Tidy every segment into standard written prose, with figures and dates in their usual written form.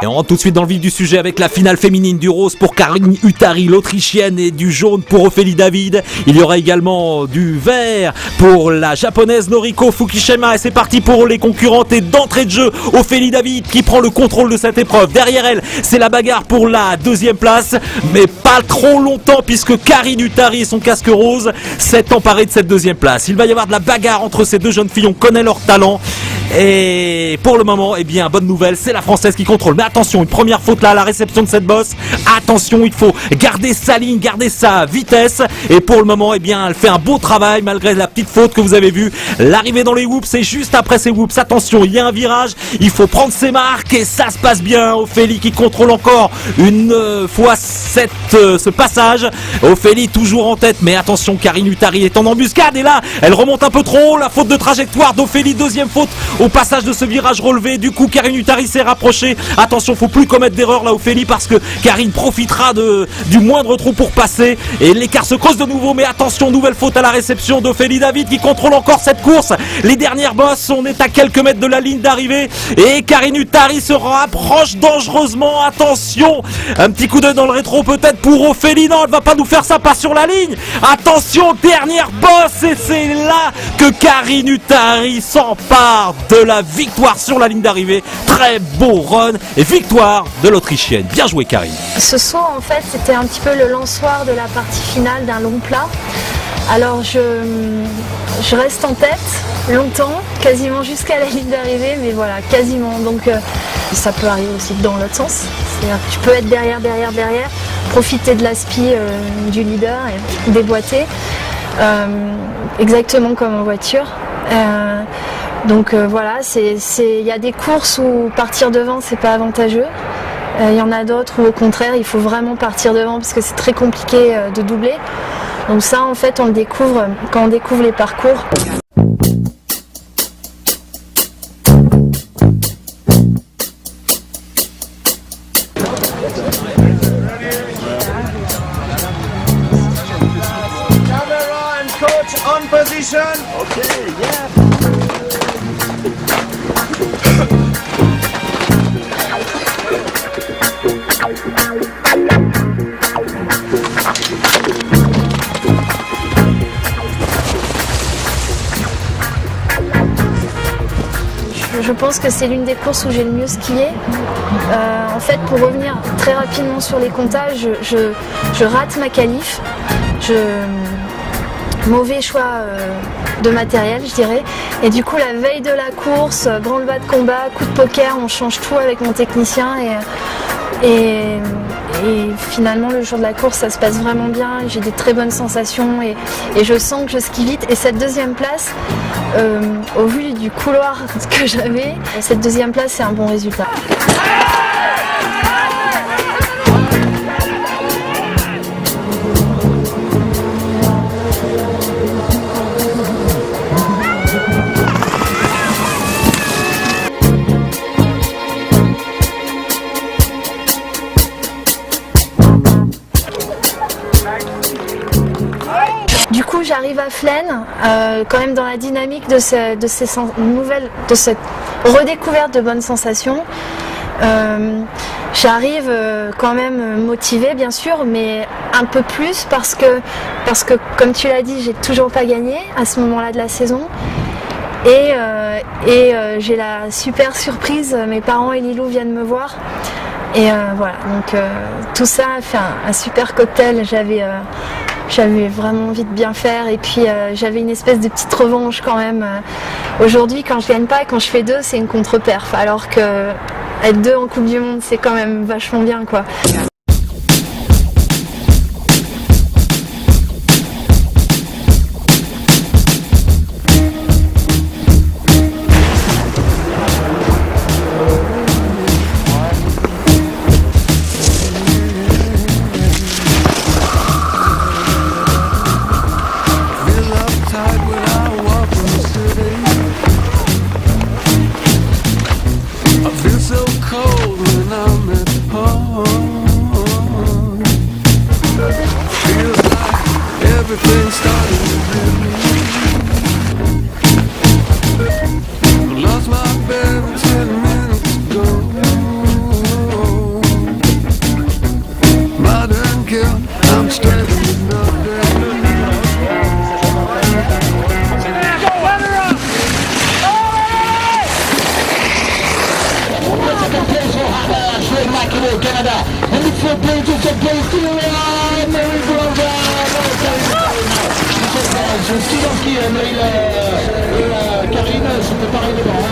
Et on rentre tout de suite dans le vif du sujet avec la finale féminine du rose pour Karin Huttari, l'Autrichienne, et du jaune pour Ophélie David. Il y aura également du vert pour la japonaise Noriko Fukushima. Et c'est parti pour les concurrentes. Et d'entrée de jeu, Ophélie David qui prend le contrôle de cette épreuve. Derrière elle, c'est la bagarre pour la deuxième place. Mais pas trop longtemps puisque Karin Huttari et son casque rose s'est emparé de cette deuxième place. Il va y avoir de la bagarre entre ces deux jeunes filles. On connaît leur talent. Et pour le moment, eh bien, bonne nouvelle, c'est la française qui contrôle. Mais attention, une première faute là à la réception de cette bosse. Attention, il faut garder sa ligne, garder sa vitesse. Et pour le moment, eh bien, elle fait un beau travail malgré la petite faute que vous avez vue. L'arrivée dans les whoops, c'est juste après ces whoops. Attention, il y a un virage, il faut prendre ses marques et ça se passe bien. Ophélie qui contrôle encore une fois ce passage. Ophélie toujours en tête, mais attention, Karin Huttari est en embuscade et là, elle remonte un peu trop haut. La faute de trajectoire d'Ophélie, deuxième faute au passage de ce virage relevé. Du coup, Karin Huttari s'est rapprochée. Attention, faut plus commettre d'erreur là, Ophélie, parce que Karin profitera du moindre trou pour passer. Et l'écart se creuse de nouveau, mais attention, nouvelle faute à la réception d'Ophélie David qui contrôle encore cette course. Les dernières bosses, on est à quelques mètres de la ligne d'arrivée et Karin Huttari se rapproche dangereusement. Attention, un petit coup d'œil dans le rétro peut-être pour Ophélie. Non, elle va pas nous faire ça, pas sur la ligne. Attention, dernière bosse et c'est là que Karin Huttari s'empare de la victoire sur la ligne d'arrivée. Très beau run et victoire de l'Autrichienne. Bien joué, Karin. Ce saut, en fait, c'était un petit peu le lançoir de la partie finale d'un long plat. Alors je reste en tête longtemps, quasiment jusqu'à la ligne d'arrivée, mais voilà, quasiment. Donc ça peut arriver aussi dans l'autre sens. C'est-à-dire que tu peux être derrière, profiter de l'aspi du leader et déboîter, exactement comme en voiture. Donc voilà, il y a des courses où partir devant c'est pas avantageux. Il y en a d'autres où au contraire il faut vraiment partir devant parce que c'est très compliqué de doubler. Donc ça en fait on le découvre quand on découvre les parcours. On position. Okay, yeah. Je pense que c'est l'une des courses où j'ai le mieux skié. En fait, pour revenir très rapidement sur les comptages, je rate ma qualif. Mauvais choix de matériel, je dirais. Et du coup, la veille de la course, branle-bas de combat, coup de poker, on change tout avec mon technicien. Et finalement, le jour de la course, ça se passe vraiment bien. J'ai des très bonnes sensations et je sens que je skie vite. Et cette deuxième place, au vu du couloir que j'avais, cette deuxième place, c'est un bon résultat. Du coup, j'arrive à Flaine, quand même dans la dynamique de cette redécouverte de bonnes sensations. J'arrive quand même motivée, bien sûr, mais un peu plus parce que comme tu l'as dit, j'ai toujours pas gagné à ce moment-là de la saison. Et j'ai la super surprise, mes parents et Lilou viennent me voir. Et voilà, donc tout ça a fait un super cocktail. J'avais vraiment envie de bien faire et puis j'avais une espèce de petite revanche quand même. Aujourd'hui, quand je gagne pas et quand je fais 2, c'est une contre-perf. Alors que être 2 en Coupe du Monde, c'est quand même vachement bien, quoi. Everything started with me. Lost my bearings 10 minutes ago. monster. Canada, and it's a place to je suis dans ce qui est, mais Karine se prépare devant.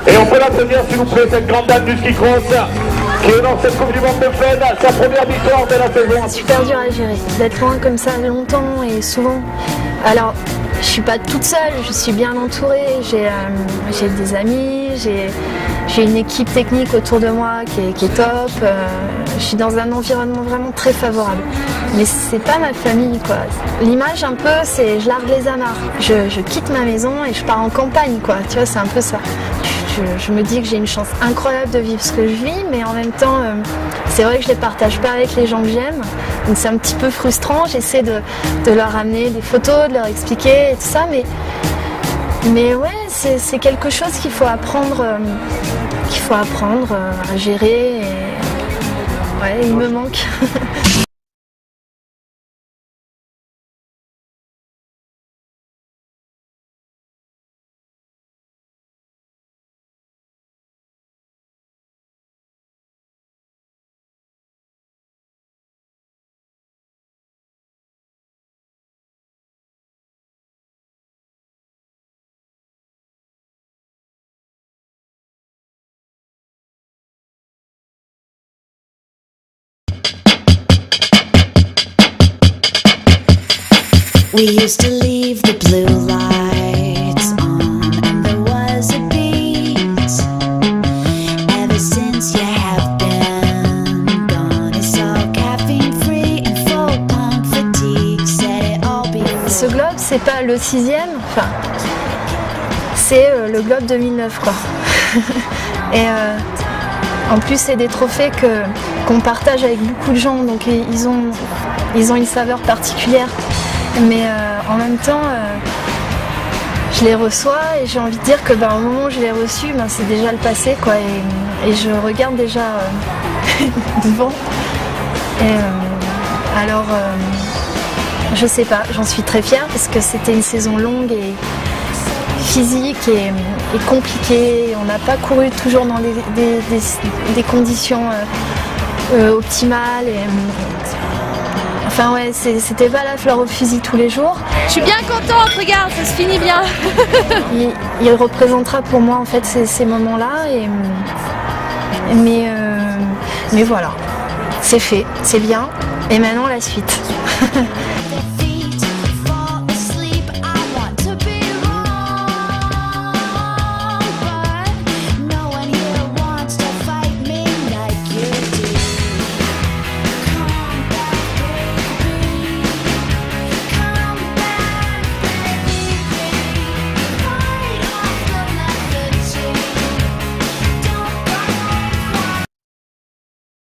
Et on peut l'applaudir s'il vous plaît, cette grande dame du ski cross qui est dans cette Coupe du Monde de Fed, sa première victoire de la saison. C'est super dur à gérer, d'être loin comme ça longtemps et souvent. Alors, je suis pas toute seule, je suis bien entourée, j'ai des amis, j'ai une équipe technique autour de moi qui est top. Je suis dans un environnement vraiment très favorable. Mais c'est pas ma famille quoi. L'image un peu, c'est je largue les amarres. Je quitte ma maison et je pars en campagne quoi. Tu vois, c'est un peu ça. Je me dis que j'ai une chance incroyable de vivre ce que je vis, mais en même temps, c'est vrai que je les partage pas avec les gens que j'aime. Donc c'est un petit peu frustrant. J'essaie de leur amener des photos, de leur expliquer et tout ça, mais ouais, c'est quelque chose qu'il faut apprendre à gérer. Et ouais, il me manque. We used to leave the blue lights on and there was a beat. Ever since you have been gone, it's all caffeine free and full pump fatigue. Said it all before. Ce globe, c'est pas le 6e, enfin, c'est le globe 2009 quoi. Et en plus, c'est des trophées qu'on partage avec beaucoup de gens, donc ils ont une saveur particulière. Mais en même temps, je les reçois et j'ai envie de dire que au moment où je l'ai reçu, c'est déjà le passé quoi, et je regarde déjà devant. Et alors, je sais pas, j'en suis très fière parce que c'était une saison longue et physique et compliquée. On n'a pas couru toujours dans des conditions optimales. Enfin ouais, c'était pas la fleur au fusil tous les jours. Je suis bien contente, regarde, ça se finit bien. il représentera pour moi en fait ces moments-là, mais voilà, c'est fait, c'est bien. Et maintenant la suite.